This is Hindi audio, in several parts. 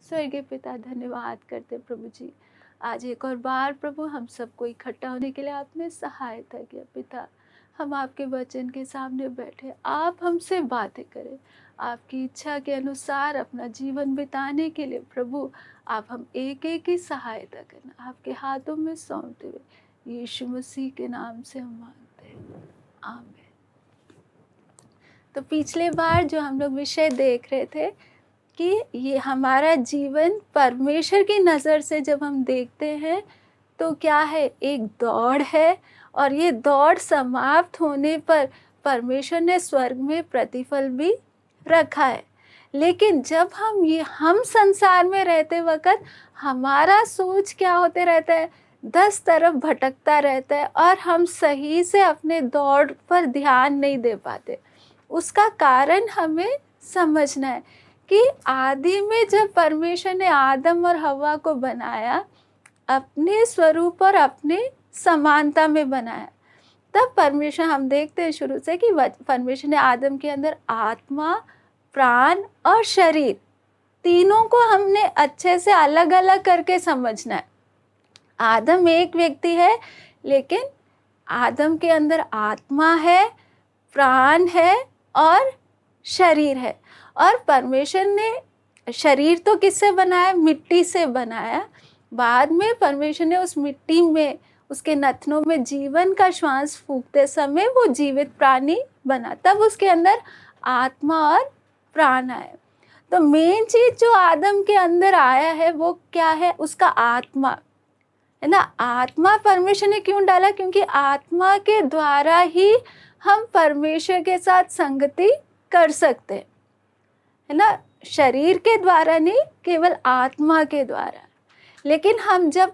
स्वर्गीय पिता, धन्यवाद करते प्रभु जी। आज एक और बार प्रभु हम सबको इकट्ठा होने के लिए आपने सहायता किया पिता। हम आपके वचन के सामने बैठे, आप हमसे बातें करें। आपकी इच्छा के अनुसार अपना जीवन बिताने के लिए प्रभु आप हम एक एक की सहायता करना आपके हाथों में सौंपते हुए यीशु मसीह के नाम से हम मांगते हैं, आमीन। तो पिछले बार जो हम लोग विषय देख रहे थे कि ये हमारा जीवन परमेश्वर की नज़र से जब हम देखते हैं तो क्या है, एक दौड़ है और ये दौड़ समाप्त होने पर परमेश्वर ने स्वर्ग में प्रतिफल भी रखा है। लेकिन जब हम संसार में रहते वक्त हमारा सोच क्या होते रहता है, 10 तरफ भटकता रहता है और हम सही से अपने दौड़ पर ध्यान नहीं दे पाते। उसका कारण हमें समझना है कि आदि में जब परमेश्वर ने आदम और हव्वा को बनाया, अपने स्वरूप और अपने समानता में बनाया, तब परमेश्वर हम देखते हैं शुरू से कि परमेश्वर ने आदम के अंदर आत्मा, प्राण और शरीर तीनों को हमने अच्छे से अलग अलग करके समझना है। आदम एक व्यक्ति है, लेकिन आदम के अंदर आत्मा है, प्राण है और शरीर है। और परमेश्वर ने शरीर तो किससे बनाया, मिट्टी से बनाया। बाद में परमेश्वर ने उस मिट्टी में, उसके नथनों में जीवन का श्वास फूंकते समय वो जीवित प्राणी बना, तब उसके अंदर आत्मा और प्राण आया। तो मेन चीज जो आदम के अंदर आया है वो क्या है, उसका आत्मा है ना। आत्मा परमेश्वर ने क्यों डाला, क्योंकि आत्मा के द्वारा ही हम परमेश्वर के साथ संगति कर सकते हैं, है ना। शरीर के द्वारा नहीं, केवल आत्मा के द्वारा। लेकिन हम जब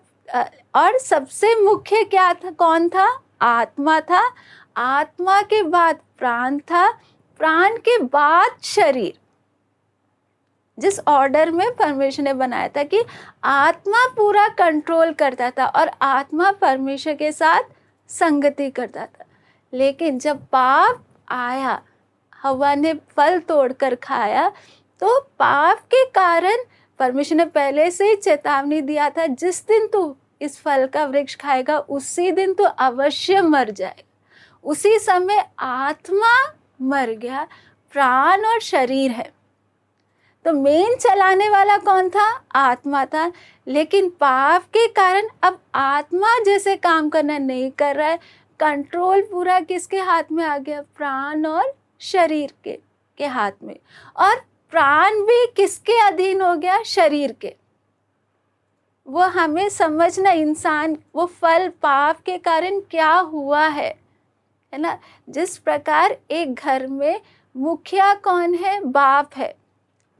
और सबसे मुख्य क्या था, कौन था, आत्मा था। आत्मा के बाद प्राण था, प्राण के बाद शरीर। जिस ऑर्डर में परमेश्वर ने बनाया था कि आत्मा पूरा कंट्रोल करता था और आत्मा परमेश्वर के साथ संगति करता था। लेकिन जब पाप आया, हव्वा ने फल तोड़कर खाया, तो पाप के कारण परमेश्वर ने पहले से ही चेतावनी दिया था, जिस दिन तू इस फल का वृक्ष खाएगा उसी दिन तू अवश्य मर जाएगा। उसी समय आत्मा मर गया, प्राण और शरीर है। तो मेन चलाने वाला कौन था, आत्मा था। लेकिन पाप के कारण अब आत्मा जैसे काम करना नहीं कर रहा है, कंट्रोल पूरा किसके हाथ में आ गया, प्राण और शरीर के हाथ में। और प्राण भी किसके अधीन हो गया, शरीर के। वो हमें समझना, इंसान वो फल पाप के कारण क्या हुआ है ना। जिस प्रकार एक घर में मुखिया कौन है, बाप है,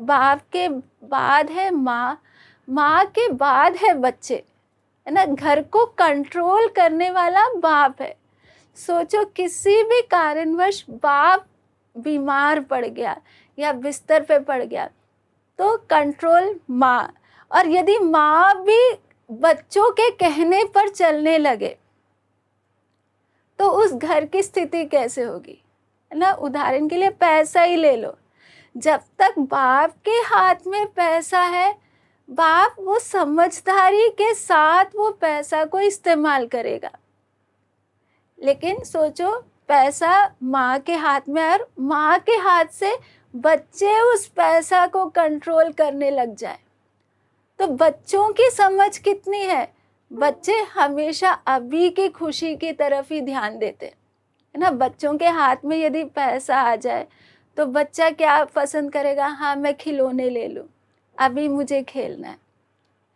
बाप के बाद है माँ, माँ के बाद है बच्चे, है ना। घर को कंट्रोल करने वाला बाप है। सोचो किसी भी कारणवश बाप बीमार पड़ गया या बिस्तर पे पड़ गया तो कंट्रोल माँ। और यदि माँ भी बच्चों के कहने पर चलने लगे तो उस घर की स्थिति कैसे होगी, है ना। उदाहरण के लिए पैसा ही ले लो, जब तक बाप के हाथ में पैसा है, बाप वो समझदारी के साथ वो पैसा को इस्तेमाल करेगा। लेकिन सोचो पैसा माँ के हाथ में और माँ के हाथ से बच्चे उस पैसा को कंट्रोल करने लग जाए, तो बच्चों की समझ कितनी है। बच्चे हमेशा अभी की खुशी की तरफ ही ध्यान देते है ना। बच्चों के हाथ में यदि पैसा आ जाए तो बच्चा क्या पसंद करेगा, हाँ मैं खिलौने ले लूँ, अभी मुझे खेलना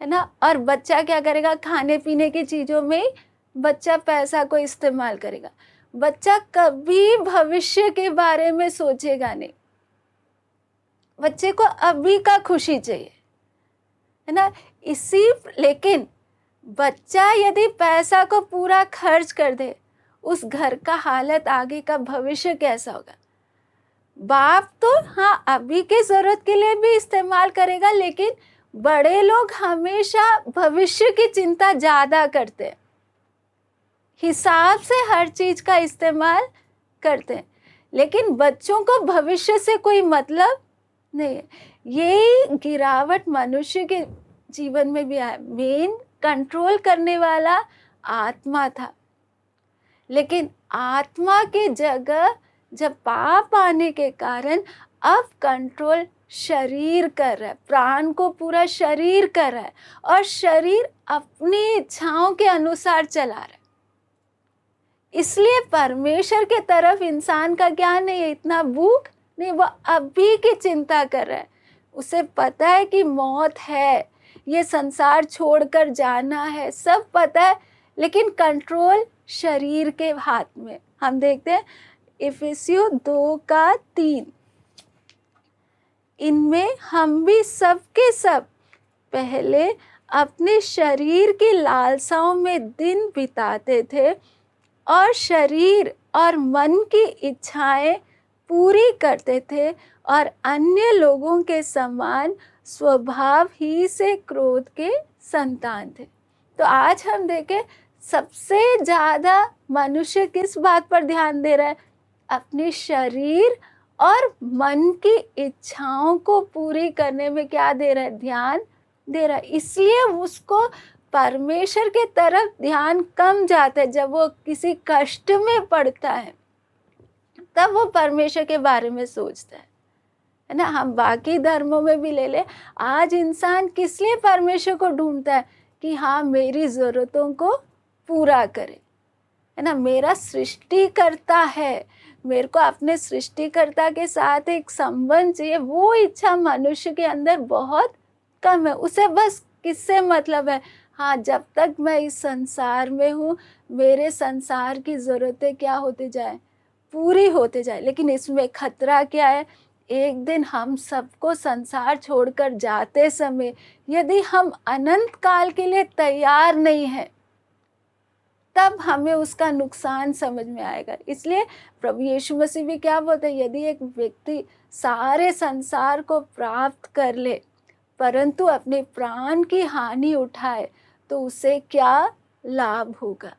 है ना। और बच्चा क्या करेगा, खाने पीने की चीज़ों में बच्चा पैसा को इस्तेमाल करेगा। बच्चा कभी भविष्य के बारे में सोचेगा नहीं, बच्चे को अभी का खुशी चाहिए, है ना। लेकिन बच्चा यदि पैसा को पूरा खर्च कर दे, उस घर का हालत, आगे का भविष्य कैसा होगा। बाप तो हाँ अभी के जरूरत के लिए भी इस्तेमाल करेगा, लेकिन बड़े लोग हमेशा भविष्य की चिंता ज्यादा करते हैं, हिसाब से हर चीज का इस्तेमाल करते हैं। लेकिन बच्चों को भविष्य से कोई मतलब नहीं है। ये गिरावट मनुष्य के जीवन में भी आया। मेन कंट्रोल करने वाला आत्मा था, लेकिन आत्मा के जगह जब पाप आने के कारण अब कंट्रोल शरीर कर रहा है, प्राण को पूरा शरीर कर रहा है, और शरीर अपनी इच्छाओं के अनुसार चला रहा है। इसलिए परमेश्वर के तरफ इंसान का क्या नहीं है, इतना भूख नहीं, वो अभी की चिंता कर रहा है। उसे पता है कि मौत है, ये संसार छोड़कर जाना है, सब पता है, लेकिन कंट्रोल शरीर के हाथ में। हम देखते हैं इफिसियों 2:3, इनमें हम भी सब के सब पहले अपने शरीर की लालसाओं में दिन बिताते थे और शरीर और मन की इच्छाएं पूरी करते थे, और अन्य लोगों के समान स्वभाव ही से क्रोध के संतान थे। तो आज हम देखें सबसे ज़्यादा मनुष्य किस बात पर ध्यान दे रहा है, अपने शरीर और मन की इच्छाओं को पूरी करने में क्या दे रहा है, ध्यान दे रहा है। इसलिए उसको परमेश्वर के तरफ ध्यान कम जाता है। जब वो किसी कष्ट में पड़ता है तब वो परमेश्वर के बारे में सोचता है ना। हम बाकी धर्मों में भी ले ले, आज इंसान किस लिए परमेश्वर को ढूंढता है कि हाँ मेरी ज़रूरतों को पूरा करे, है ना। मेरा सृष्टिकर्ता है, मेरे को अपने सृष्टिकर्ता के साथ एक संबंध चाहिए। वो इच्छा मनुष्य के अंदर बहुत कम है। उसे बस किससे मतलब है, हाँ जब तक मैं इस संसार में हूँ मेरे संसार की ज़रूरतें क्या होते जाए, पूरी होते जाए। लेकिन इसमें खतरा क्या है, एक दिन हम सबको संसार छोड़कर जाते समय यदि हम अनंत काल के लिए तैयार नहीं हैं तब हमें उसका नुकसान समझ में आएगा। इसलिए प्रभु यीशु मसीह भी क्या बोलते हैं, यदि एक व्यक्ति सारे संसार को प्राप्त कर ले परंतु अपने प्राण की हानि उठाए तो उसे क्या लाभ होगा।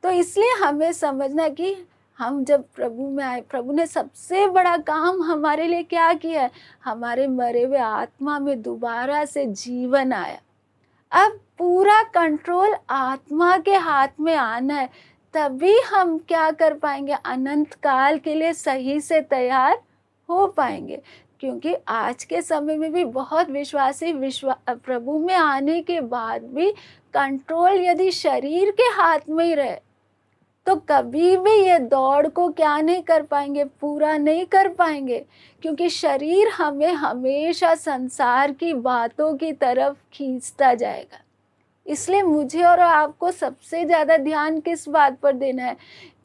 तो इसलिए हमें समझना कि हम जब प्रभु में आए, प्रभु ने सबसे बड़ा काम हमारे लिए क्या किया है, हमारे मरे हुए आत्मा में दोबारा से जीवन आया। अब पूरा कंट्रोल आत्मा के हाथ में आना है, तभी हम क्या कर पाएंगे, अनंत काल के लिए सही से तैयार हो पाएंगे। क्योंकि आज के समय में भी बहुत विश्वासी प्रभु में आने के बाद भी कंट्रोल यदि शरीर के हाथ में ही रहे तो कभी भी ये दौड़ को क्या नहीं कर पाएंगे, पूरा नहीं कर पाएंगे। क्योंकि शरीर हमें हमेशा संसार की बातों की तरफ खींचता जाएगा। इसलिए मुझे और आपको सबसे ज़्यादा ध्यान किस बात पर देना है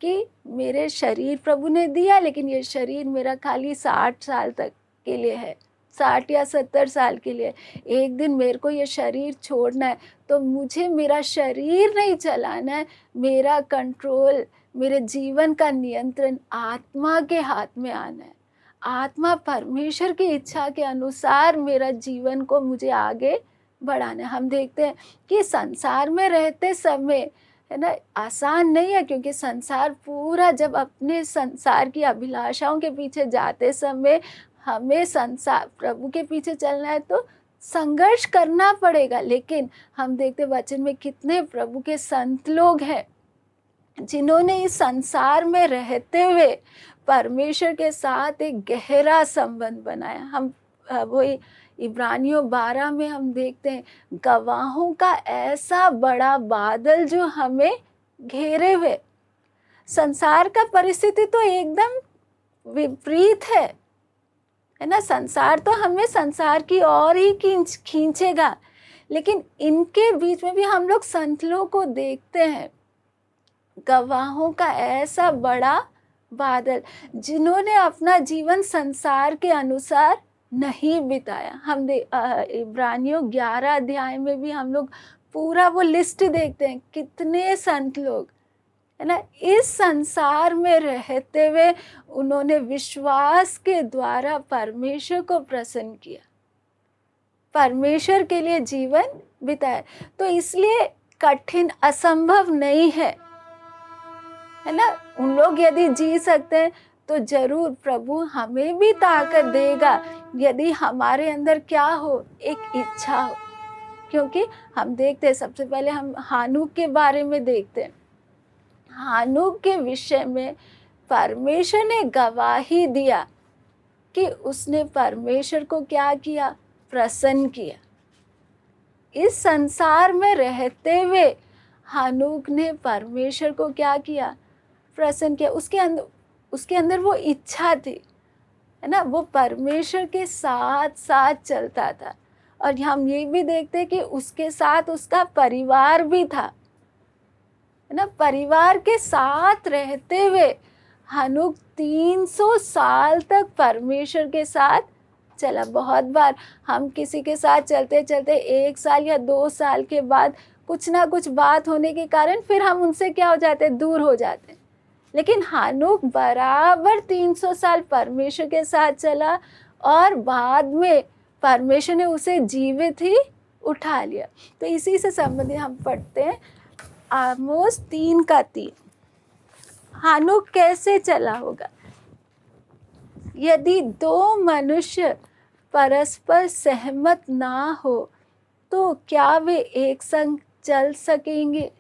कि मेरे शरीर प्रभु ने दिया, लेकिन ये शरीर मेरा खाली 60 साल तक के लिए है, 60 या 70 साल के लिए। एक दिन मेरे को ये शरीर छोड़ना है, तो मुझे मेरा शरीर नहीं चलाना है, मेरा कंट्रोल, मेरे जीवन का नियंत्रण आत्मा के हाथ में आना है। आत्मा परमेश्वर की इच्छा के अनुसार मेरा जीवन को मुझे आगे बढ़ाना है। हम देखते हैं कि संसार में रहते समय, है ना, आसान नहीं है, क्योंकि संसार पूरा, जब अपने संसार की अभिलाषाओं के पीछे जाते समय हमें संसार प्रभु के पीछे चलना है तो संघर्ष करना पड़ेगा। लेकिन हम देखते वचन में कितने प्रभु के संत लोग हैं जिन्होंने इस संसार में रहते हुए परमेश्वर के साथ एक गहरा संबंध बनाया। हम वही इब्रानियों 12 में हम देखते हैं, गवाहों का ऐसा बड़ा बादल जो हमें घेरे हुए। संसार का परिस्थिति तो एकदम विपरीत है ना। संसार तो हमें संसार की ओर ही खींचेगा, लेकिन इनके बीच में भी हम लोग संत लोगों को देखते हैं, गवाहों का ऐसा बड़ा बादल जिन्होंने अपना जीवन संसार के अनुसार नहीं बिताया। हम इब्रानियों 11 अध्याय में भी हम लोग पूरा वो लिस्ट देखते हैं, कितने संत लोग, है ना, इस संसार में रहते हुए उन्होंने विश्वास के द्वारा परमेश्वर को प्रसन्न किया, परमेश्वर के लिए जीवन बिताया। तो इसलिए कठिन असंभव नहीं है, है ना। उन लोग यदि जी सकते हैं तो जरूर प्रभु हमें भी ताकत देगा, यदि हमारे अंदर क्या हो, एक इच्छा हो। क्योंकि हम देखते हैं, सबसे पहले हम हानूक के बारे में देखते हैं। हानूक के विषय में परमेश्वर ने गवाही दिया कि उसने परमेश्वर को क्या किया, प्रसन्न किया। इस संसार में रहते हुए हानूक ने परमेश्वर को क्या किया, प्रसन्न किया। उसके अंदर वो इच्छा थी, है ना, वो परमेश्वर के साथ साथ चलता था। और हम ये भी देखते हैं कि उसके साथ उसका परिवार भी था, है ना। परिवार के साथ रहते हुए हानूक 300 साल तक परमेश्वर के साथ चला। बहुत बार हम किसी के साथ चलते चलते 1 साल या 2 साल के बाद कुछ ना कुछ बात होने के कारण फिर हम उनसे क्या हो जाते हैं, दूर हो जाते हैं। लेकिन हानूक बराबर 300 साल परमेश्वर के साथ चला और बाद में परमेश्वर ने उसे जीवित ही उठा लिया। तो इसी से संबंधित हम पढ़ते हैं आमोस 3:3। हानूक कैसे चला होगा? यदि 2 मनुष्य परस्पर सहमत ना हो तो क्या वे एक संग चल सकेंगे?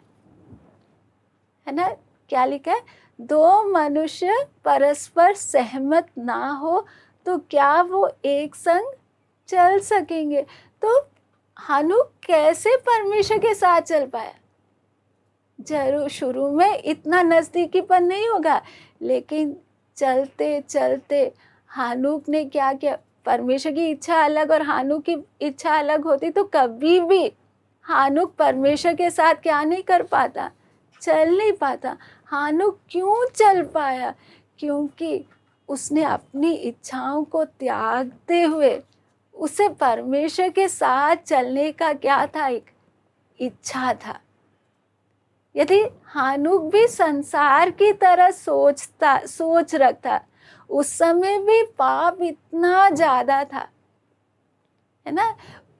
है ना, क्या लिखा है? 2 मनुष्य परस्पर सहमत ना हो तो क्या वो एक संग चल सकेंगे? तो हानूक कैसे परमेश्वर के साथ चल पाया? जरूर शुरू में इतना नजदीकीपन नहीं होगा, लेकिन चलते चलते हानूक ने क्या किया, परमेश्वर की इच्छा अलग और हानूक की इच्छा अलग होती तो कभी भी हानूक परमेश्वर के साथ क्या नहीं कर पाता, चल नहीं पाता। हानूक क्यों चल पाया? क्योंकि उसने अपनी इच्छाओं को त्यागते हुए उसे परमेश्वर के साथ चलने का क्या था, एक इच्छा था। यदि हानूक भी संसार की तरह सोच रखता, उस समय भी पाप इतना ज्यादा था, है ना,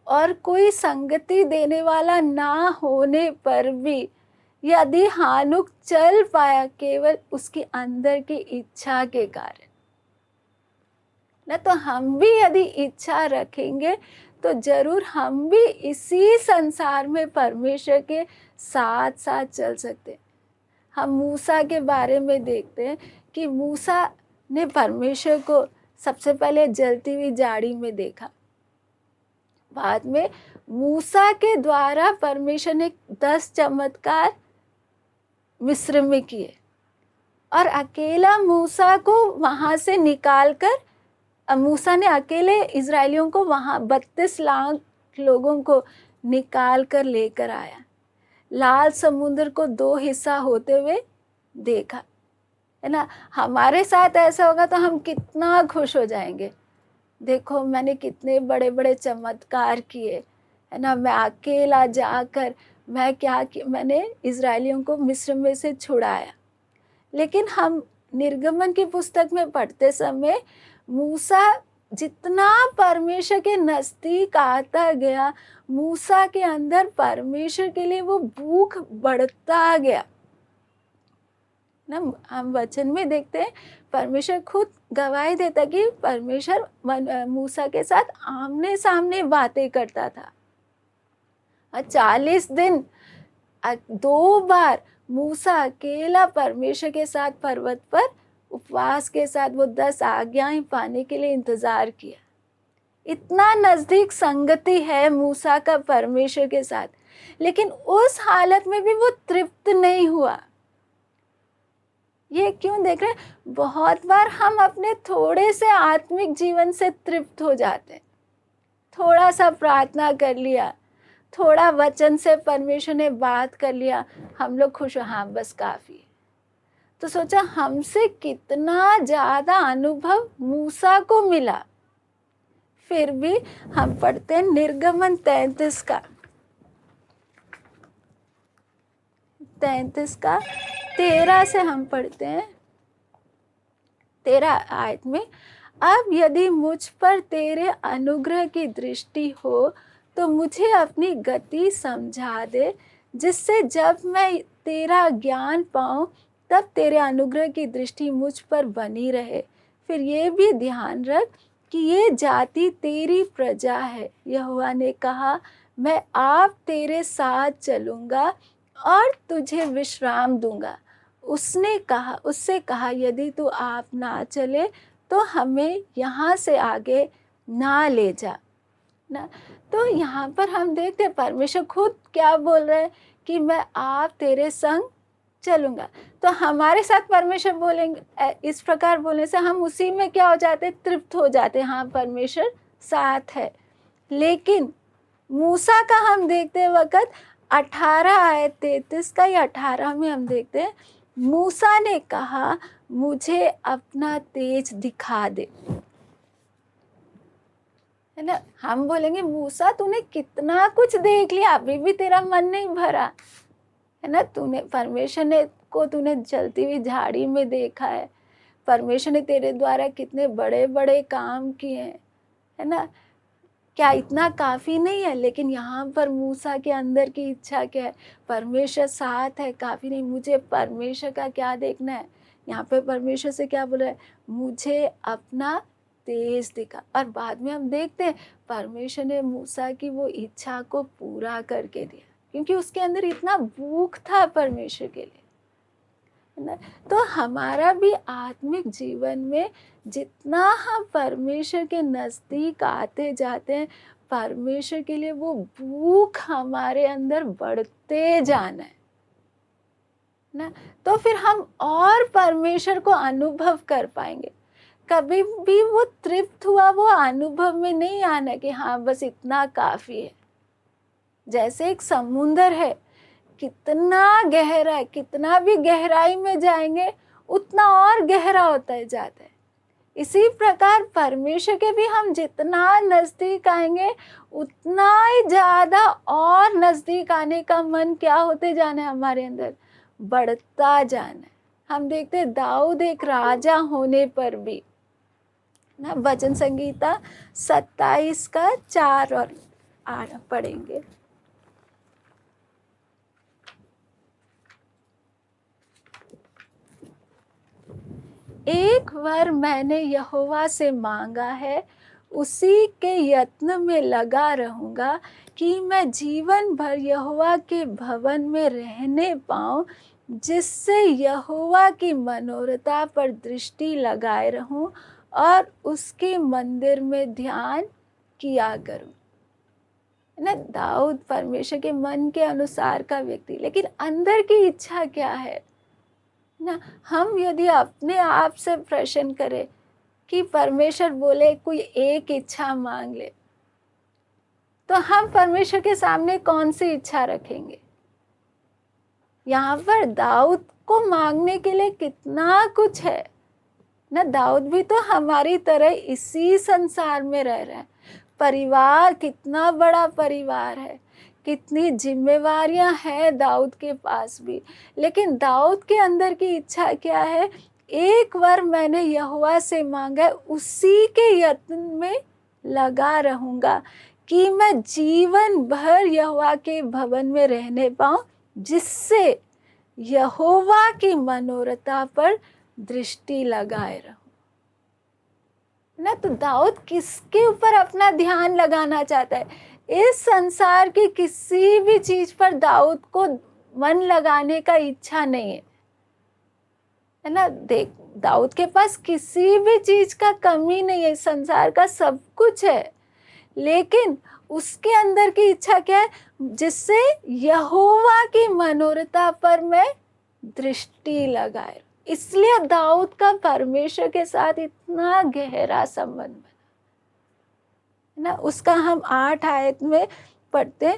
और कोई संगति देने वाला ना होने पर भी यदि हानूक चल पाया, केवल उसके अंदर की इच्छा के कारण ना। तो हम भी यदि इच्छा रखेंगे तो जरूर हम भी इसी संसार में परमेश्वर के साथ साथ चल सकते। हम मूसा के बारे में देखते हैं कि मूसा ने परमेश्वर को सबसे पहले जलती हुई झाड़ी में देखा। बाद में मूसा के द्वारा परमेश्वर ने 10 चमत्कार मिस्र में किए और अकेला मूसा को वहां से निकालकर, मूसा ने अकेले इजरायलियों को वहां 32 लाख लोगों को निकाल कर लेकर आया। लाल समुद्र को 2 हिस्सा होते हुए देखा, है ना। हमारे साथ ऐसा होगा तो हम कितना खुश हो जाएंगे, देखो मैंने कितने बड़े बड़े चमत्कार किए, है ना। मैं अकेला जाकर मैंने इजरायलियों को मिस्र में से छुड़ाया। लेकिन हम निर्गमन की पुस्तक में पढ़ते समय मूसा जितना परमेश्वर के नजदीक आता गया, मूसा के अंदर परमेश्वर के लिए वो भूख बढ़ता गया ना। हम वचन में देखते हैं परमेश्वर खुद गवाही देता कि परमेश्वर मूसा के साथ आमने सामने बातें करता था। 40 दिन 2 बार मूसा अकेला परमेश्वर के साथ पर्वत पर उपवास के साथ वो 10 आज्ञाएं पाने के लिए इंतजार किया। इतना नजदीक संगति है मूसा का परमेश्वर के साथ, लेकिन उस हालत में भी वो तृप्त नहीं हुआ। ये क्यों देख रहे हैं? बहुत बार हम अपने थोड़े से आत्मिक जीवन से तृप्त हो जाते हैं। थोड़ा सा प्रार्थना कर लिया, थोड़ा वचन से परमेश्वर ने बात कर लिया, हम लोग खुश हो, हाँ बस काफी। तो सोचा हमसे कितना ज्यादा अनुभव मूसा को मिला। फिर भी हम पढ़ते हैं निर्गमन 33 का 13 से हम पढ़ते हैं 13 आयत में। अब यदि मुझ पर तेरे अनुग्रह की दृष्टि हो तो मुझे अपनी गति समझा दे, जिससे जब मैं तेरा ज्ञान पाऊं तब तेरे अनुग्रह की दृष्टि मुझ पर बनी रहे। फिर ये भी ध्यान रख कि ये जाति तेरी प्रजा है। यहोवा ने कहा, मैं आप तेरे साथ चलूँगा और तुझे विश्राम दूंगा। उससे कहा, यदि तू आप ना चले तो हमें यहाँ से आगे ना ले जा ना। तो यहाँ पर हम देखते हैं परमेश्वर खुद क्या बोल रहे हैं कि मैं आप तेरे संग चलूँगा। तो हमारे साथ परमेश्वर बोलेंगे, इस प्रकार बोलने से हम उसी में क्या हो जाते, तृप्त हो जाते, हाँ परमेश्वर साथ है। लेकिन मूसा का हम देखते वक्त 18 आयत 33 का या 18 में हम देखते हैं, मूसा ने कहा, मुझे अपना तेज दिखा दे। है ना, हम बोलेंगे मूसा तूने कितना कुछ देख लिया, अभी भी तेरा मन नहीं भरा। है ना, परमेश्वर को तूने जलती हुई झाड़ी में देखा है, परमेश्वर ने तेरे द्वारा कितने बड़े बड़े काम किए हैं। है ना, क्या इतना काफ़ी नहीं है? लेकिन यहाँ पर मूसा के अंदर की इच्छा क्या है, परमेश्वर साथ है, काफ़ी नहीं, मुझे परमेश्वर का क्या देखना है। यहाँ पे परमेश्वर से क्या बोल रहा है, मुझे अपना तेज दिखा। और बाद में हम देखते हैं परमेश्वर ने मूसा की वो इच्छा को पूरा करके दिया, क्योंकि उसके अंदर इतना भूख था परमेश्वर के लिए। है ना, तो हमारा भी आत्मिक जीवन में जितना हम परमेश्वर के नज़दीक आते जाते हैं, परमेश्वर के लिए वो भूख हमारे अंदर बढ़ते जाना है ना, तो फिर हम और परमेश्वर को अनुभव कर पाएंगे। कभी भी वो तृप्त हुआ वो अनुभव में नहीं आना कि हाँ बस इतना काफ़ी है। जैसे एक समुंदर है, कितना गहरा है, कितना भी गहराई में जाएंगे उतना और गहरा होता है जाता है। इसी प्रकार परमेश्वर के भी हम जितना नज़दीक आएंगे उतना ही ज़्यादा और नज़दीक आने का मन क्या होते जाना है, हमारे अंदर बढ़ता जाना है। हम देखते हैं दाऊद एक राजा होने पर भी ना, वचन संगीता 27 का 4 और 8 पढ़ेंगे। एक वर मैंने यहोवा से मांगा है, उसी के यत्न में लगा रहूँगा कि मैं जीवन भर यहोवा के भवन में रहने पाऊँ, जिससे यहोवा की मनोरथा पर दृष्टि लगाए रहूँ और उसके मंदिर में ध्यान किया करूँ। ना, दाऊद परमेश्वर के मन के अनुसार का व्यक्ति, लेकिन अंदर की इच्छा क्या है ना, हम यदि अपने आप से प्रश्न करें कि परमेश्वर बोले कोई एक इच्छा मांग ले, तो हम परमेश्वर के सामने कौन सी इच्छा रखेंगे? यहाँ पर दाऊद को मांगने के लिए कितना कुछ है ना, दाऊद भी तो हमारी तरह इसी संसार में रह रहे हैं। परिवार कितना बड़ा परिवार है, कितनी जिम्मेवारियां हैं दाऊद के पास भी, लेकिन दाऊद के अंदर की इच्छा क्या है, एक बार मैंने यहोवा से मांगा, उसी के यत्न में लगा रहूँगा कि मैं जीवन भर यहोवा के भवन में रहने पाऊँ, जिससे यहोवा की मनोरथा पर दृष्टि लगाए रहूं ना। तो दाऊद किसके ऊपर अपना ध्यान लगाना चाहता है? इस संसार की किसी भी चीज पर दाऊद को मन लगाने का इच्छा नहीं है ना। देख, दाऊद के पास किसी भी चीज का कमी नहीं है, संसार का सब कुछ है, लेकिन उसके अंदर की इच्छा क्या है, जिससे यहोवा की मनोरथा पर मैं दृष्टि लगाए। इसलिए दाऊद का परमेश्वर के साथ इतना गहरा संबंध बना ना। उसका हम 8 आयत में पढ़ते,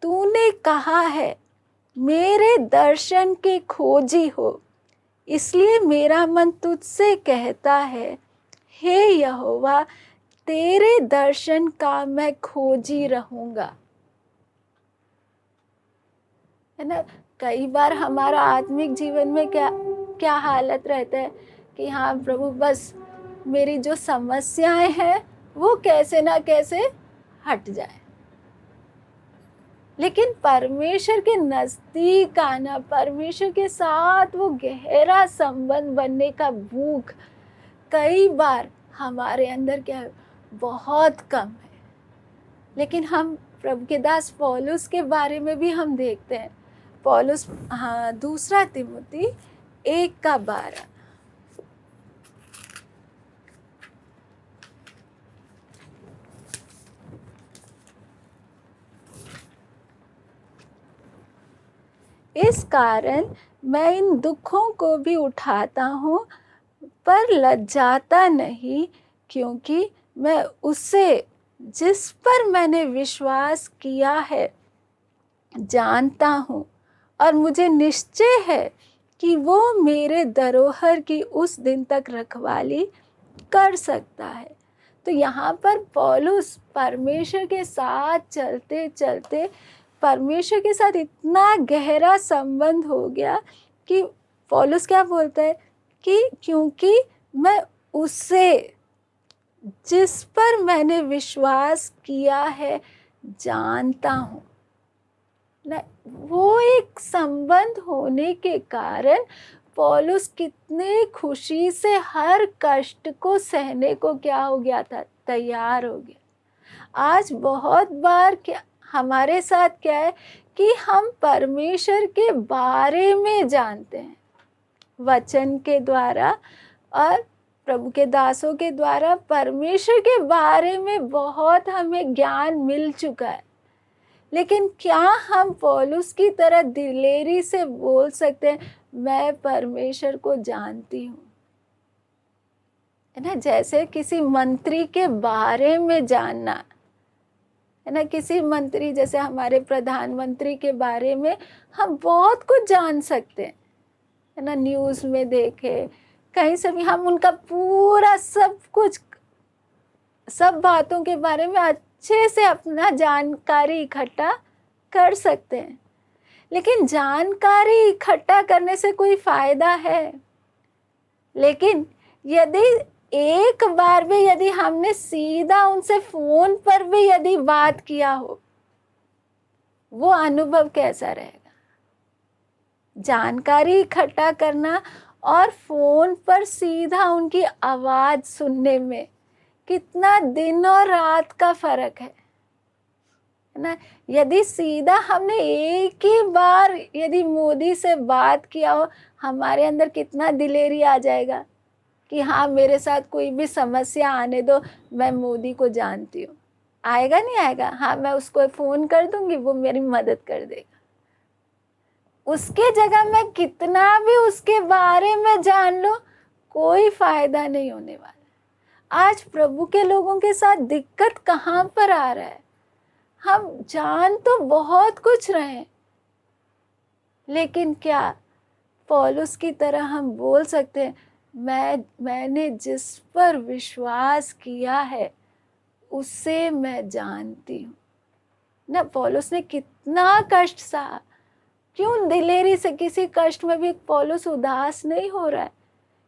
तूने कहा है मेरे दर्शन के खोजी हो, इसलिए मेरा मन तुझसे कहता है, हे यहोवा तेरे दर्शन का मैं खोजी रहूंगा। है ना, कई बार हमारा आत्मिक जीवन में क्या हालत रहता है कि हाँ प्रभु, बस मेरी जो समस्याएं हैं वो कैसे ना कैसे हट जाए। लेकिन परमेश्वर के नज़दीक आना, परमेश्वर के साथ वो गहरा संबंध बनने का भूख कई बार हमारे अंदर क्या है, बहुत कम है। लेकिन हम प्रभु के दास पौलुस के बारे में भी हम देखते हैं। पौलुस, हाँ, 2 तिमुथी 1:12। इस कारण मैं इन दुखों को भी उठाता हूँ, पर लज्जाता नहीं, क्योंकि मैं उसे जिस पर मैंने विश्वास किया है जानता हूँ, और मुझे निश्चय है कि वो मेरे धरोहर की उस दिन तक रखवाली कर सकता है। तो यहाँ पर पौलुस परमेश्वर के साथ चलते चलते परमेश्वर के साथ इतना गहरा संबंध हो गया कि पौलुस क्या बोलता है कि क्योंकि मैं उससे जिस पर मैंने विश्वास किया है जानता हूँ ना। वो एक संबंध होने के कारण पौलुस कितने खुशी से हर कष्ट को सहने को क्या हो गया था, तैयार हो गया। आज बहुत बार क्या हमारे साथ क्या है कि हम परमेश्वर के बारे में जानते हैं वचन के द्वारा, और प्रभु के दासों के द्वारा परमेश्वर के बारे में बहुत हमें ज्ञान मिल चुका है। लेकिन क्या हम पौलुस की तरह दिलेरी से बोल सकते हैं मैं परमेश्वर को जानती हूँ, है ना? जैसे किसी मंत्री के बारे में जानना, है ना? किसी मंत्री, जैसे हमारे प्रधानमंत्री के बारे में हम बहुत कुछ जान सकते हैं, है ना? न्यूज़ में देखे, कहीं से भी हम उनका पूरा सब कुछ, सब बातों के बारे में अच्छे से अपना जानकारी इकट्ठा कर सकते हैं। लेकिन जानकारी इकट्ठा करने से कोई फायदा है? लेकिन यदि एक बार भी यदि हमने सीधा उनसे फोन पर भी यदि बात किया हो, वो अनुभव कैसा रहेगा? जानकारी इकट्ठा करना और फोन पर सीधा उनकी आवाज सुनने में कितना दिन और रात का फर्क है ना? यदि सीधा हमने एक ही बार यदि मोदी से बात किया हो, हमारे अंदर कितना दिलेरी आ जाएगा कि हाँ, मेरे साथ कोई भी समस्या आने दो, मैं मोदी को जानती हूँ। आएगा नहीं आएगा? हाँ, मैं उसको फ़ोन कर दूंगी, वो मेरी मदद कर देगा। उसके जगह मैं कितना भी उसके बारे में जान लो, कोई फायदा नहीं होने वाला। आज प्रभु के लोगों के साथ दिक्कत कहाँ पर आ रहा है? हम जान तो बहुत कुछ रहे हैं, लेकिन क्या पौलुस की तरह हम बोल सकते हैं मैंने जिस पर विश्वास किया है उसे मैं जानती हूँ ना? पौलुस ने कितना कष्ट सहा, क्यों दिलेरी से, किसी कष्ट में भी पौलुस उदास नहीं हो रहा है,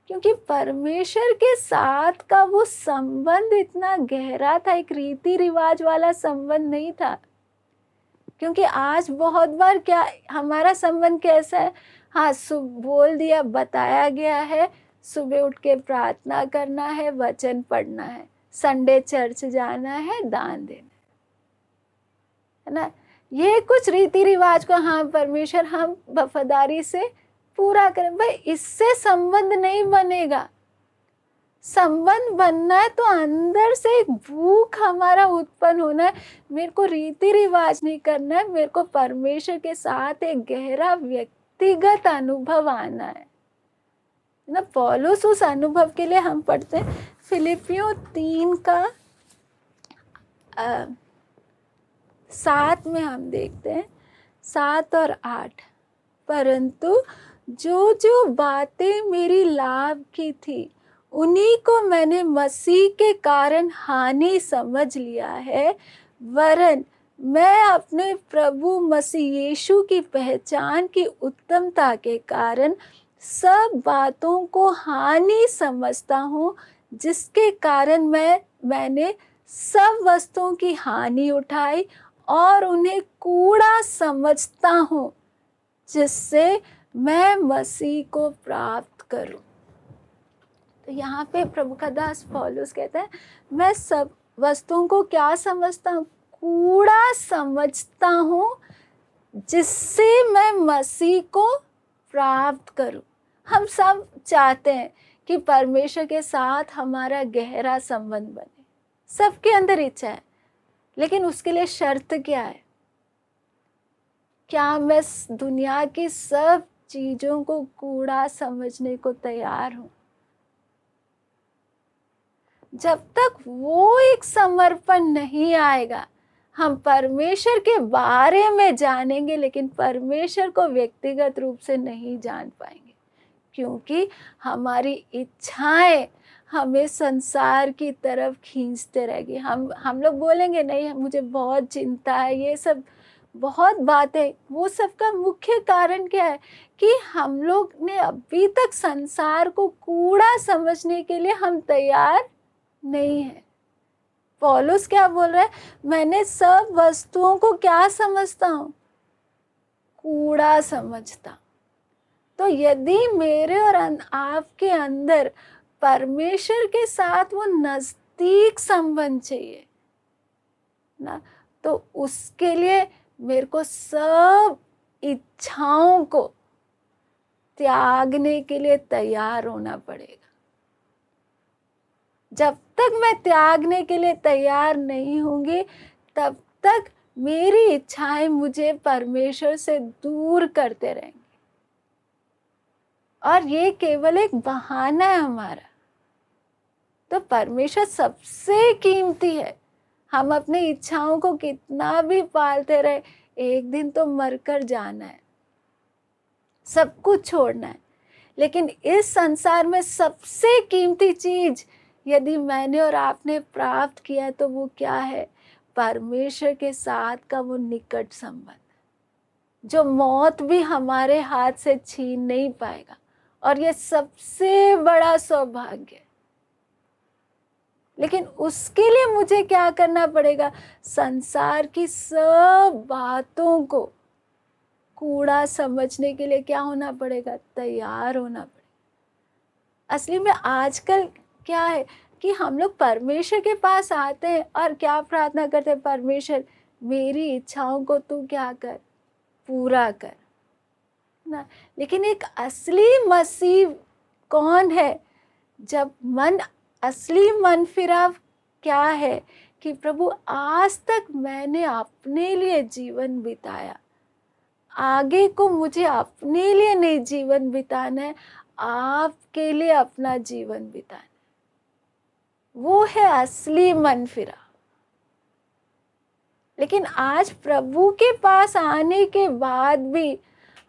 क्योंकि परमेश्वर के साथ का वो संबंध इतना गहरा था, एक रीति रिवाज वाला संबंध नहीं था। क्योंकि आज बहुत बार क्या हमारा संबंध कैसा है, हाँ, बोल दिया, बताया गया है, सुबह उठ के प्रार्थना करना है, वचन पढ़ना है, संडे चर्च जाना है, दान देना है ना? ये कुछ रीति रिवाज को हाँ परमेश्वर हम वफादारी से पूरा करें, भाई इससे संबंध नहीं बनेगा। संबंध बनना है तो अंदर से एक भूख हमारा उत्पन्न होना है, मेरे को रीति रिवाज नहीं करना है, मेरे को परमेश्वर के साथ एक गहरा व्यक्तिगत अनुभव आना है ना? पौलुस उस अनुभव के लिए हम पढ़ते हैं फिलिपियों 3 का 7 में हम देखते हैं, 7 और 8। परंतु जो जो बातें मेरी लाभ की थी उन्हीं को मैंने मसीह के कारण हानि समझ लिया है, वरन मैं अपने प्रभु मसीह यीशु की पहचान की उत्तमता के कारण सब बातों को हानि समझता हूँ, जिसके कारण मैंने सब वस्तुओं की हानि उठाई और उन्हें कूड़ा समझता हूँ जिससे मैं मसीह को प्राप्त करूं। तो यहाँ पे प्रभु का दास पौलुस कहता है, मैं सब वस्तुओं को क्या समझता हूँ? कूड़ा समझता हूँ जिससे मैं मसीह को प्राप्त करूं। हम सब चाहते हैं कि परमेश्वर के साथ हमारा गहरा संबंध बने, सबके अंदर इच्छा है, लेकिन उसके लिए शर्त क्या है? क्या मैं दुनिया की सब चीजों को कूड़ा समझने को तैयार हूं? जब तक वो एक समर्पण नहीं आएगा, हम परमेश्वर के बारे में जानेंगे लेकिन परमेश्वर को व्यक्तिगत रूप से नहीं जान पाएंगे, क्योंकि हमारी इच्छाएं हमें संसार की तरफ खींचते रहेगी। हम लोग बोलेंगे नहीं, मुझे बहुत चिंता है, ये सब बहुत बातें। वो सब का मुख्य कारण क्या है? कि हम लोग ने अभी तक संसार को कूड़ा समझने के लिए हम तैयार नहीं है। पौलुस क्या बोल रहा है? मैंने सब वस्तुओं को क्या समझता हूँ? कूड़ा समझता। तो यदि मेरे और आपके अंदर परमेश्वर के साथ वो नजदीक संबंध चाहिए ना, तो उसके लिए मेरे को सब इच्छाओं को त्यागने के लिए तैयार होना पड़ेगा। जब तक मैं त्यागने के लिए तैयार नहीं होंगी, तब तक मेरी इच्छाएं मुझे परमेश्वर से दूर करते रहेंगे। और ये केवल एक बहाना है हमारा। तो परमेश्वर सबसे कीमती है। हम अपनी इच्छाओं को कितना भी पालते रहे, एक दिन तो मरकर जाना है, सब कुछ छोड़ना है। लेकिन इस संसार में सबसे कीमती चीज यदि मैंने और आपने प्राप्त किया तो वो क्या है? परमेश्वर के साथ का वो निकट संबंध, जो मौत भी हमारे हाथ से छीन नहीं पाएगा। और ये सबसे बड़ा सौभाग्य है। लेकिन उसके लिए मुझे क्या करना पड़ेगा? संसार की सब बातों को कूड़ा समझने के लिए क्या होना पड़ेगा? तैयार होना पड़ेगा। असली में आजकल क्या है कि हम लोग परमेश्वर के पास आते हैं और क्या प्रार्थना करते हैं? परमेश्वर, मेरी इच्छाओं को तू क्या कर? पूरा कर ना। लेकिन एक असली मसीह कौन है? जब असली मन फिराव क्या है कि प्रभु, आज तक मैंने अपने लिए जीवन बिताया, आगे को मुझे अपने लिए नहीं जीवन बिताना है, आपके लिए अपना जीवन बिताना है। वो है असली मन फिरा। लेकिन आज प्रभु के पास आने के बाद भी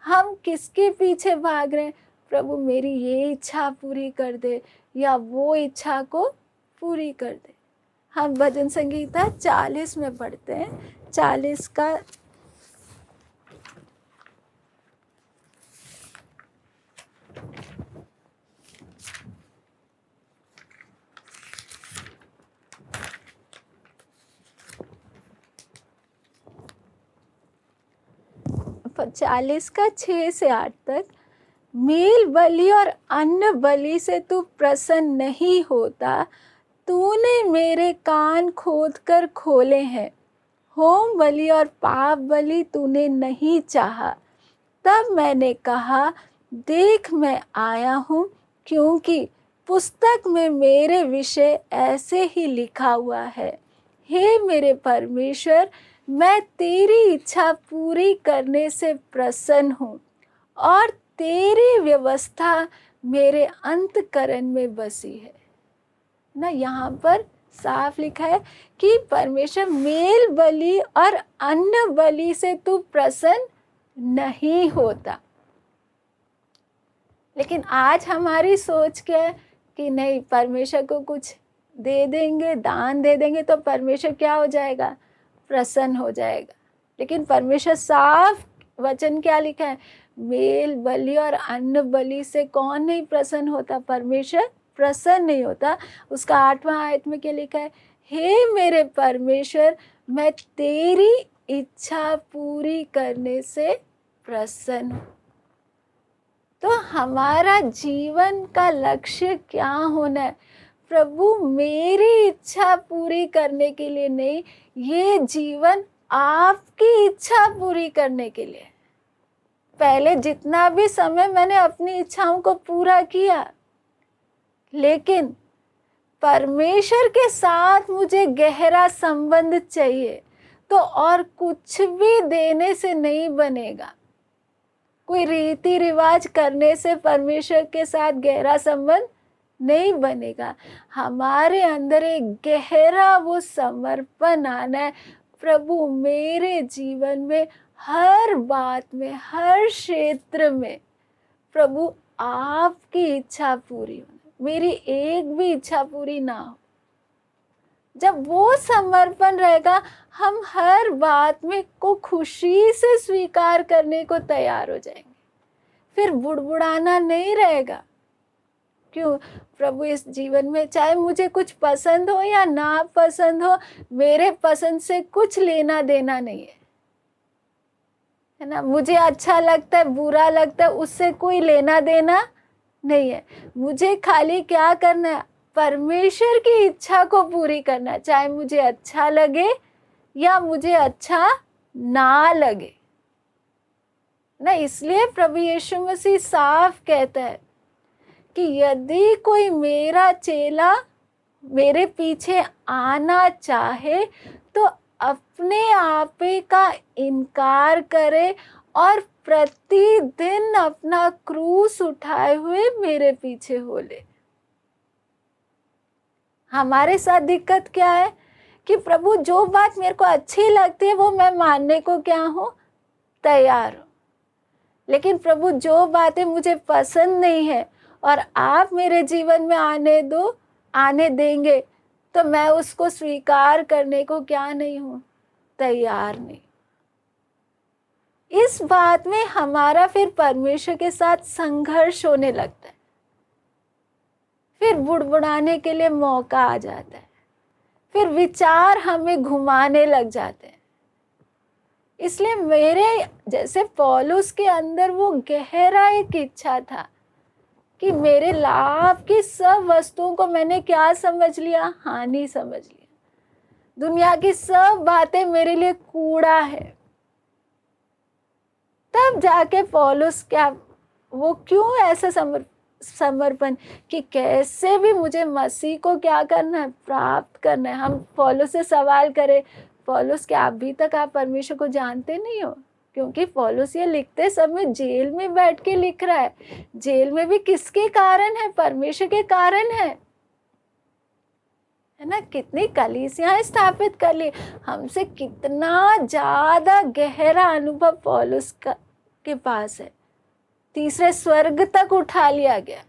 हम किसके पीछे भाग रहे हैं? प्रभु, मेरी ये इच्छा पूरी कर दे या वो इच्छा को पूरी कर दे। हम भजन संगीता 40 में पढ़ते हैं, 40 का 6 से 8 तक। मेल बलि और अन्न बलि से तू प्रसन्न नहीं होता, तूने मेरे कान खोद कर खोले हैं। होम बलि और पाप बलि तूने नहीं चाहा। तब मैंने कहा, देख मैं आया हूँ, क्योंकि पुस्तक में मेरे विषय ऐसे ही लिखा हुआ है। हे मेरे परमेश्वर, मैं तेरी इच्छा पूरी करने से प्रसन्न हूँ और तेरी व्यवस्था मेरे अंतःकरण में बसी है ना। यहाँ पर साफ लिखा है कि परमेश्वर, मेल बलि और अन्न बलि से तू प्रसन्न नहीं होता। लेकिन आज हमारी सोच क्या है कि नहीं, परमेश्वर को कुछ दे देंगे, दान दे देंगे तो परमेश्वर क्या हो जाएगा? प्रसन्न हो जाएगा। लेकिन परमेश्वर साफ वचन क्या लिखा है? मेल बलि और अन्न बलि से कौन नहीं प्रसन्न होता? परमेश्वर प्रसन्न नहीं होता। उसका 8वां आयत में क्या लिखा है? हे मेरे परमेश्वर, मैं तेरी इच्छा पूरी करने से प्रसन्न हो। तो हमारा जीवन का लक्ष्य क्या होना है? प्रभु मेरी इच्छा पूरी करने के लिए नहीं, ये जीवन आपकी इच्छा पूरी करने के लिए। पहले जितना भी समय मैंने अपनी इच्छाओं को पूरा किया, लेकिन परमेश्वर के साथ मुझे गहरा संबंध चाहिए, तो और कुछ भी देने से नहीं बनेगा। कोई रीति रिवाज करने से परमेश्वर के साथ गहरा संबंध नहीं बनेगा। हमारे अंदर एक गहरा वो समर्पण आना है, प्रभु मेरे जीवन में हर बात में, हर क्षेत्र में प्रभु आपकी इच्छा पूरी हो, मेरी एक भी इच्छा पूरी ना हो। जब वो समर्पण रहेगा, हम हर बात में को खुशी से स्वीकार करने को तैयार हो जाएंगे। फिर बुड़बुड़ाना नहीं रहेगा। क्यों? प्रभु इस जीवन में चाहे मुझे कुछ पसंद हो या ना पसंद हो, मेरे पसंद से कुछ लेना देना नहीं है ना। मुझे अच्छा लगता है, बुरा लगता है, उससे कोई लेना देना नहीं है। मुझे खाली क्या करना है? परमेश्वर की इच्छा को पूरी करना, चाहे मुझे अच्छा लगे या मुझे अच्छा ना लगे ना। इसलिए प्रभु यीशु मसीह साफ कहता है कि यदि कोई मेरा चेला मेरे पीछे आना चाहे तो अपने आप का इनकार करे और प्रतिदिन अपना क्रूस उठाए हुए मेरे पीछे हो ले। हमारे साथ दिक्कत क्या है कि प्रभु जो बात मेरे को अच्छी लगती है वो मैं मानने को क्या हूँ? तैयार हूँ। लेकिन प्रभु जो बातें मुझे पसंद नहीं है और आप मेरे जीवन में आने देंगे, तो मैं उसको स्वीकार करने को क्या नहीं हूँ? तैयार नहीं। इस बात में हमारा फिर परमेश्वर के साथ संघर्ष होने लगता है। फिर बुड़बुड़ाने के लिए मौका आ जाता है, फिर विचार हमें घुमाने लग जाते हैं। इसलिए मेरे जैसे पौलुस के अंदर वो गहरा एक इच्छा था कि मेरे लाभ की सब वस्तुओं को मैंने क्या समझ लिया? हानि समझ लिया। दुनिया की सब बातें मेरे लिए कूड़ा है। तब जाके पौलुस क्या, वो क्यों ऐसा समर्पण कि कैसे भी मुझे मसीह को क्या करना है? प्राप्त करना है। हम पौलुस से सवाल करें, पौलुस क्या अभी तक आप परमेश्वर को जानते नहीं हो? क्योंकि पौलुस ये लिखते समय जेल में बैठ के लिख रहा है। जेल में भी किसके कारण है? परमेश्वर के कारण है ना। कितनी कलीसियां स्थापित कर ली। हमसे कितना ज्यादा गहरा अनुभव पौलुस के पास है। तीसरे स्वर्ग तक उठा लिया गया,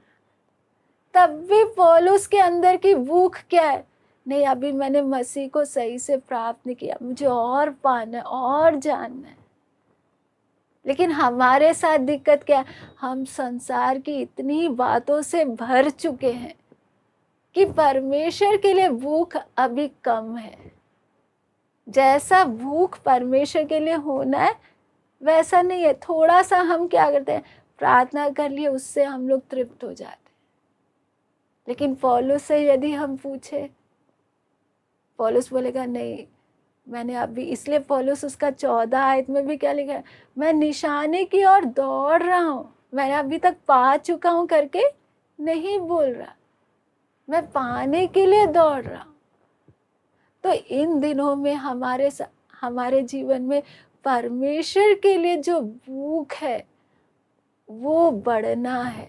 तब भी पौलुस के अंदर की भूख क्या है? नहीं, अभी मैंने मसीह को सही से प्राप्त नहीं किया, मुझे और पाना है, और जानना है। लेकिन हमारे साथ दिक्कत क्या है? हम संसार की इतनी बातों से भर चुके हैं कि परमेश्वर के लिए भूख अभी कम है। जैसा भूख परमेश्वर के लिए होना है वैसा नहीं है। थोड़ा सा हम क्या करते हैं? प्रार्थना कर लिए, उससे हम लोग तृप्त हो जाते हैं। लेकिन पौलुस से यदि हम पूछे, पौलुस बोलेगा नहीं, मैंने अभी, इसलिए पौलुस उसका 14 आयत में भी क्या लिखा है? मैं निशाने की ओर दौड़ रहा हूँ, मैंने अभी तक पा चुका हूँ करके नहीं बोल रहा, मैं पाने के लिए दौड़ रहा हूँ। तो इन दिनों में हमारे जीवन में परमेश्वर के लिए जो भूख है वो बढ़ना है।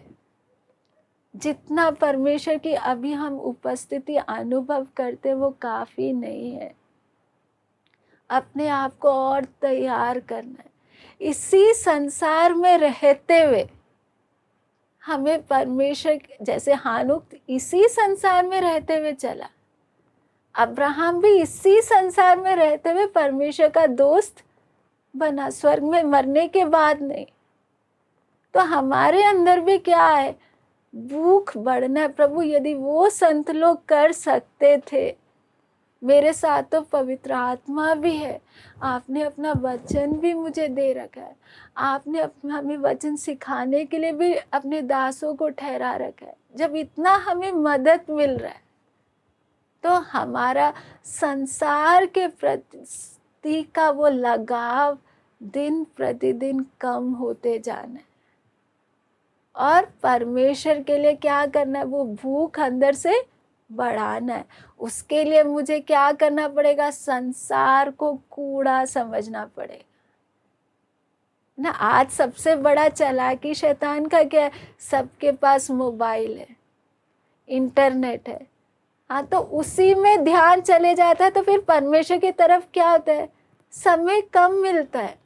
जितना परमेश्वर की अभी हम उपस्थिति अनुभव करते वो काफी नहीं है। अपने आप को और तैयार करना है। इसी संसार में रहते हुए हमें परमेश्वर, जैसे हानूक इसी संसार में रहते हुए चला, अब्राहम भी इसी संसार में रहते हुए परमेश्वर का दोस्त बना, स्वर्ग में मरने के बाद नहीं। तो हमारे अंदर भी क्या है? भूख बढ़ना है। प्रभु यदि वो संत लोग कर सकते थे मेरे साथ तो पवित्र आत्मा भी है, आपने अपना वचन भी मुझे दे रखा है, आपने हमें वचन सिखाने के लिए भी अपने दासों को ठहरा रखा है। जब इतना हमें मदद मिल रहा है तो हमारा संसार के प्रति का वो लगाव दिन प्रतिदिन कम होते जाना है और परमेश्वर के लिए क्या करना है, वो भूख अंदर से बढ़ाना है। उसके लिए मुझे क्या करना पड़ेगा, संसार को कूड़ा समझना पड़ेगा ना। आज सबसे बड़ा चालाकी शैतान का क्या है, सबके पास मोबाइल है, इंटरनेट है, हाँ, तो उसी में ध्यान चले जाता है, तो फिर परमेश्वर की तरफ क्या होता है, समय कम मिलता है।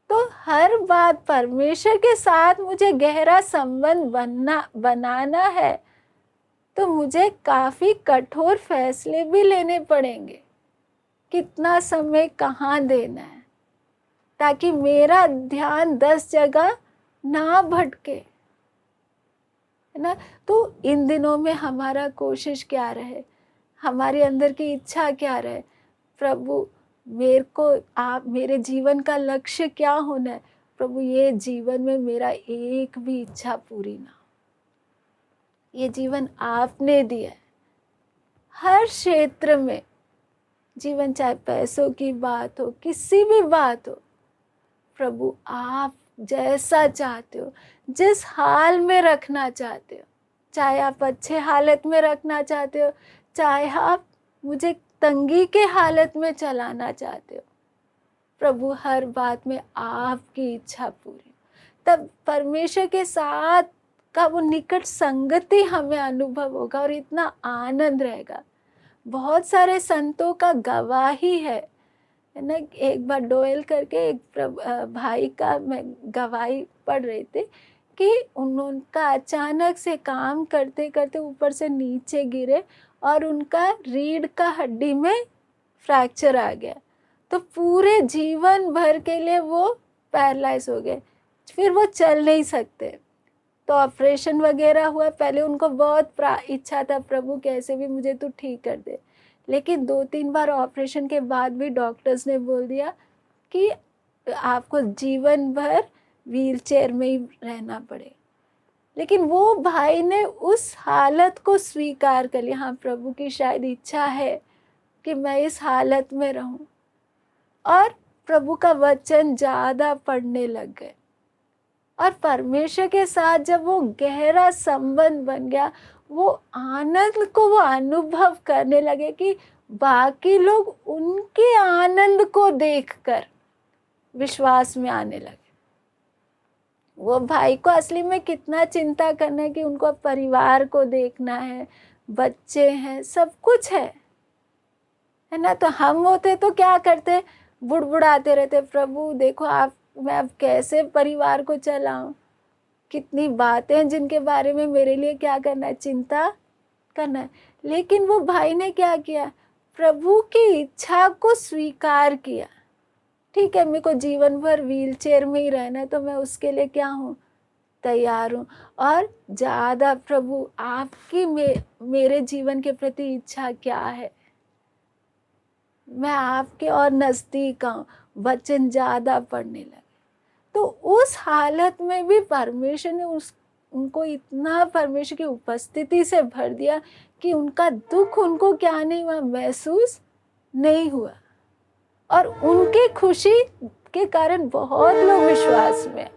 तो हर बात परमेश्वर के साथ मुझे गहरा संबंध बनाना है, तो मुझे काफी कठोर फैसले भी लेने पड़ेंगे, कितना समय कहाँ देना है, ताकि मेरा ध्यान 10 जगह ना भटके, है ना। तो इन दिनों में हमारा कोशिश क्या रहे, हमारे अंदर की इच्छा क्या रहे, प्रभु मेरे को आप, मेरे जीवन का लक्ष्य क्या होना है, प्रभु ये जीवन में मेरा एक भी इच्छा पूरी ना हो। ये जीवन आपने दिया है, हर क्षेत्र में जीवन, चाहे पैसों की बात हो, किसी भी बात हो, प्रभु आप जैसा चाहते हो, जिस हाल में रखना चाहते हो, चाहे आप अच्छे हालत में रखना चाहते हो, चाहे आप मुझे तंगी के हालत में चलाना चाहते हो, प्रभु हर बात में आपकी इच्छा पूरी। तब परमेश्वर के साथ का वो निकट संगति हमें अनुभव होगा और इतना आनंद रहेगा। बहुत सारे संतों का गवाही है ना। एक बार डोएल करके एक भाई का मैं गवाही पढ़ रही थी कि उनका अचानक से काम करते करते ऊपर से नीचे गिरे और उनका रीढ़ का हड्डी में फ्रैक्चर आ गया, तो पूरे जीवन भर के लिए वो पैरालाइज हो गए, फिर वो चल नहीं सकते। तो ऑपरेशन वगैरह हुआ, पहले उनको बहुत इच्छा था, प्रभु कैसे भी मुझे तो ठीक कर दे, लेकिन 2-3 बार ऑपरेशन के बाद भी डॉक्टर्स ने बोल दिया कि आपको जीवन भर व्हीलचेयर में ही रहना पड़े। लेकिन वो भाई ने उस हालत को स्वीकार कर लिया, हाँ प्रभु की शायद इच्छा है कि मैं इस हालत में रहूं, और प्रभु का वचन ज़्यादा पढ़ने लग गए। और परमेश्वर के साथ जब वो गहरा संबंध बन गया, वो आनंद को वो अनुभव करने लगे कि बाकी लोग उनके आनंद को देखकर विश्वास में आने लगे। वो भाई को असली में कितना चिंता करना है कि उनको परिवार को देखना है, बच्चे हैं, सब कुछ है ना। तो हम होते तो क्या करते, बुड़बुड़ाते रहते, प्रभु देखो आप, मैं अब कैसे परिवार को चलाऊं, कितनी बातें हैं जिनके बारे में मेरे लिए क्या करना है, चिंता करना है। लेकिन वो भाई ने क्या किया, प्रभु की इच्छा को स्वीकार किया। ठीक है, मेरे को जीवन भर व्हीलचेयर में ही रहना है, तो मैं उसके लिए क्या हूँ, तैयार हूँ। और ज़्यादा प्रभु आपकी मेरे जीवन के प्रति इच्छा क्या है, मैं आपके और नज़दीक आऊँ, वचन ज़्यादा पढ़ने लगे। तो उस हालत में भी परमेश्वर ने उनको इतना परमेश्वर की उपस्थिति से भर दिया कि उनका दुख उनको क्या नहीं हुआ, महसूस नहीं हुआ। और उनके खुशी के कारण बहुत लोग विश्वास में।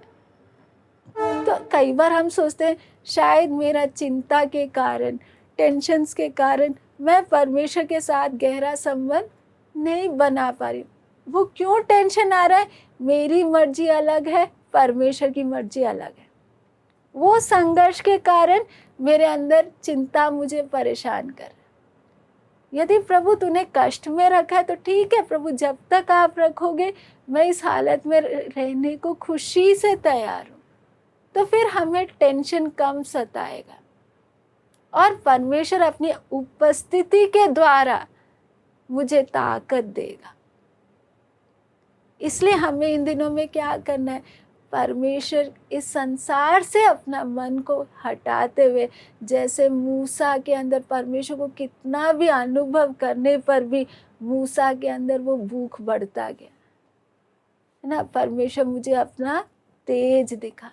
तो कई बार हम सोचते हैं शायद मेरा चिंता के कारण, टेंशन्स के कारण मैं परमेश्वर के साथ गहरा संबंध नहीं बना पा रही। वो क्यों टेंशन आ रहा है, मेरी मर्जी अलग है, परमेश्वर की मर्जी अलग है। वो संघर्ष के कारण मेरे अंदर चिंता मुझे परेशान कर। यदि प्रभु तूने कष्ट में रखा है तो ठीक है प्रभु, जब तक आप रखोगे मैं इस हालत में रहने को खुशी से तैयार हूँ। तो फिर हमें टेंशन कम सताएगा और परमेश्वर अपनी उपस्थिति के द्वारा मुझे ताकत देगा। इसलिए हमें इन दिनों में क्या करना है, परमेश्वर इस संसार से अपना मन को हटाते हुए, जैसे मूसा के अंदर परमेश्वर को कितना भी अनुभव करने पर भी मूसा के अंदर वो भूख बढ़ता गया, है ना। परमेश्वर मुझे अपना तेज दिखा।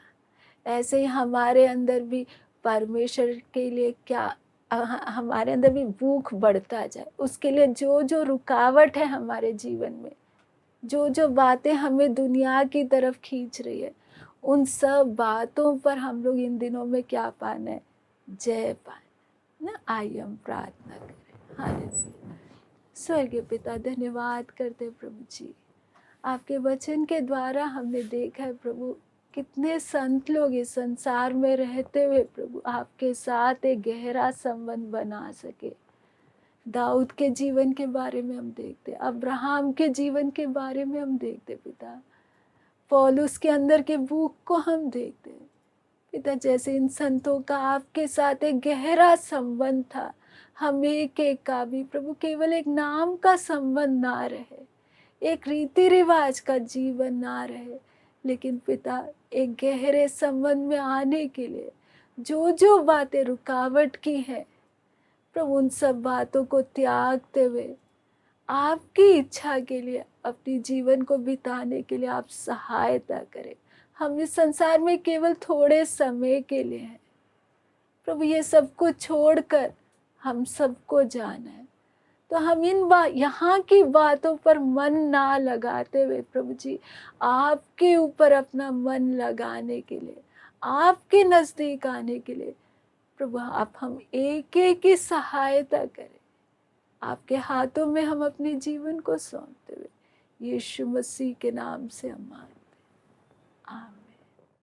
ऐसे ही हमारे अंदर भी परमेश्वर के लिए क्या हमारे अंदर भी भूख बढ़ता जाए। उसके लिए जो जो रुकावट है हमारे जीवन में, जो जो बातें हमें दुनिया की तरफ खींच रही है, उन सब बातों पर हम लोग इन दिनों में क्या पाना है? जय पाना ना। आइए हम प्रार्थना करें। हालेलुया। स्वर्गीय पिता, धन्यवाद करते प्रभु जी, आपके वचन के द्वारा हमने देखा है प्रभु, कितने संत लोग इस संसार में रहते हुए प्रभु आपके साथ एक गहरा संबंध बना सके। दाऊद के जीवन के बारे में हम देखते, अब्राहम के जीवन के बारे में हम देखते पिता, पौलुस के अंदर के भूख को हम देखते पिता। जैसे इन संतों का आपके साथ एक गहरा संबंध था, हम एक एक का भी प्रभु केवल एक नाम का संबंध ना रहे, एक रीति रिवाज का जीवन ना रहे, लेकिन पिता एक गहरे संबंध में आने के लिए जो जो बातें रुकावट की है प्रभु, उन सब बातों को त्यागते हुए आपकी इच्छा के लिए अपनी जीवन को बिताने के लिए आप सहायता करें। हम इस संसार में केवल थोड़े समय के लिए हैं प्रभु, ये सब कुछ छोड़कर हम सबको जाना है। तो हम यहाँ की बातों पर मन ना लगाते हुए प्रभु जी, आपके ऊपर अपना मन लगाने के लिए, आपके नजदीक आने के लिए प्रभु आप हम एक एक की सहायता करें। आपके हाथों में हम अपने जीवन को सौंपते हुए यीशु मसीह के नाम से हम मांगते हैं। आमीन।